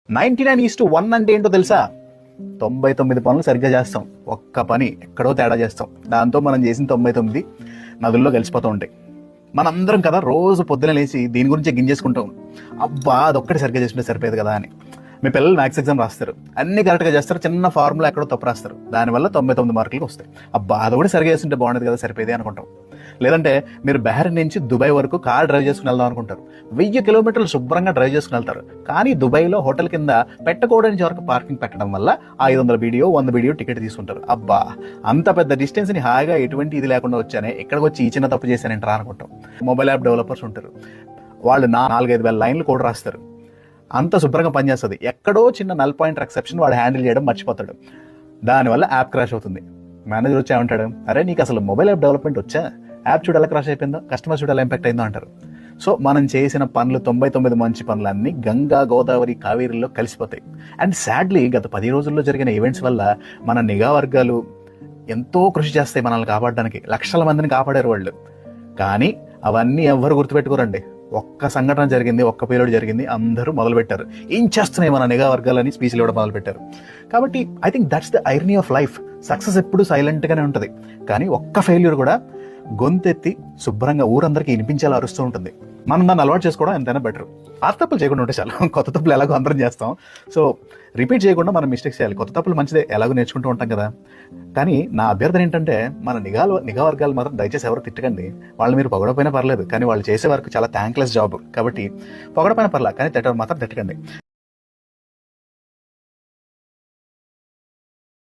99:1 అంటే ఏంటో తెలుసా? 99 పనులు సరిగ్గా చేస్తాం, ఒక్క పని ఎక్కడో తేడా చేస్తాం. దాంతో మనం చేసిన 99 నదుల్లో కలిసిపోతూ ఉంటాయి. మనందరం కదా రోజు పొద్దున లేచి దీని గురించే గింజేసుకుంటాం. అబ్బా అదొక్కటి సరిగ్గా చేసుకుంటే సరిపోయేది కదా అని. మీ పిల్లలు మ్యాథ్స్ ఎగ్జామ్ రాస్తారు, అన్ని కరెక్ట్గా చేస్తారు, చిన్న ఫార్ములా ఎక్కడో తప్పు రాస్తారు, దానివల్ల 99 మార్కులకు వస్తాయి. అబ్బా అది కూడా సరిగ్గా చేస్తుంటే బాగుండేది కదా, సరిపోయేది అనుకుంటాం. లేదంటే మీరు బెహ్రెన్ నుంచి దుబాయ్ వరకు కార్ డ్రైవ్ చేసుకుని వెళ్దాం అనుకుంటారు, 1000 కిలోమీటర్లు శుభ్రంగా డ్రైవ్ చేసుకుని వెళ్తారు. కానీ దుబాయ్లో హోటల్ కింద పెట్టకూడని వరకు పార్కింగ్ పెట్టడం వల్ల 500 వీడియో 100 వీడియో టికెట్ తీసుకుంటారు. అబ్బా అంత పెద్ద డిస్టెన్స్ని హాయిగా ఎటువంటి ఇది లేకుండా వచ్చానే, ఇక్కడికి వచ్చి ఈ చిన్న తప్పు చేశానంటారా అనుకుంటాం. మొబైల్ యాప్ డెవలపర్స్ ఉంటారు, వాళ్ళు 4-5 వేల లైన్లు కూడా రాస్తారు, అంత శుభ్రంగా పనిచేస్తుంది. ఎక్కడో చిన్న నల్ పాయింట్ ఎక్సెప్షన్ వాడు హ్యాండిల్ చేయడం మర్చిపోతాడు, దానివల్ల యాప్ క్రాష్ అవుతుంది. మేనేజర్ వచ్చి ఏమంటాడు, అరే నీకు అసలు మొబైల్ యాప్ డెవలప్మెంట్ వచ్చా, యాప్ చూడ ఎలా క్రాష్ అయిపోయిందో, కస్టమర్ చూడ ఎలా ఇంపాక్ట్ అయిందో అంటారు. సో మనం చేసిన పనులు 99 మంచి పనులన్నీ గంగా గోదావరి కావేరిలో కలిసిపోతాయి. అండ్ సాడ్లీ గత 10 రోజుల్లో జరిగిన ఈవెంట్స్ వల్ల మన నిఘా వర్గాలు ఎంతో కృషి చేస్తాయి మనల్ని కాపాడడానికి, లక్షల మందిని కాపాడారు వాళ్ళు. కానీ అవన్నీ ఎవ్వరు గుర్తుపెట్టుకోరండి. ఒక్క సంఘటన జరిగింది, ఒక్క పీరియడ్ జరిగింది, అందరూ మొదలుపెట్టారు ఏం చేస్తున్నాయి మన నిఘా వర్గాలని స్పీచ్లు ఇవ్వడం మొదలుపెట్టారు. కాబట్టి I think that's the irony of life. Success ఎప్పుడు సైలెంట్గానే ఉంటుంది, కానీ ఒక్క ఫెయిల్యూర్ కూడా గొంతెత్తి శుభ్రంగా ఊరందరికీ వినిపించేలా అరుస్తూ ఉంటుంది. మనం దాన్ని అలవాటు చేసుకోవడం ఎంతైనా బెటర్. ఆ తప్పులు చేయకుండా ఉంటే చాలా, కొత్త తప్పులు ఎలాగో అందరం చేస్తాం, సో రిపీట్ చేయకుండా మనం మిస్టేక్స్ చేయాలి. కొత్త తప్పులు మంచిదే, ఎలాగో నేర్చుకుంటూ ఉంటాం కదా. కానీ నా అభ్యర్థన ఏంటంటే, మన నిఘా వర్గాలు మాత్రం దయచేసి ఎవరు తిట్టకండి. వాళ్ళు మీరు పొగడపోయినా పర్లేదు, కానీ వాళ్ళు చేసే వరకు చాలా థ్యాంక్లెస్ జాబ్, కాబట్టి పొగడపోయినా పర్లేదు, కానీ తిట్టడం మాత్రం తిట్టకండి.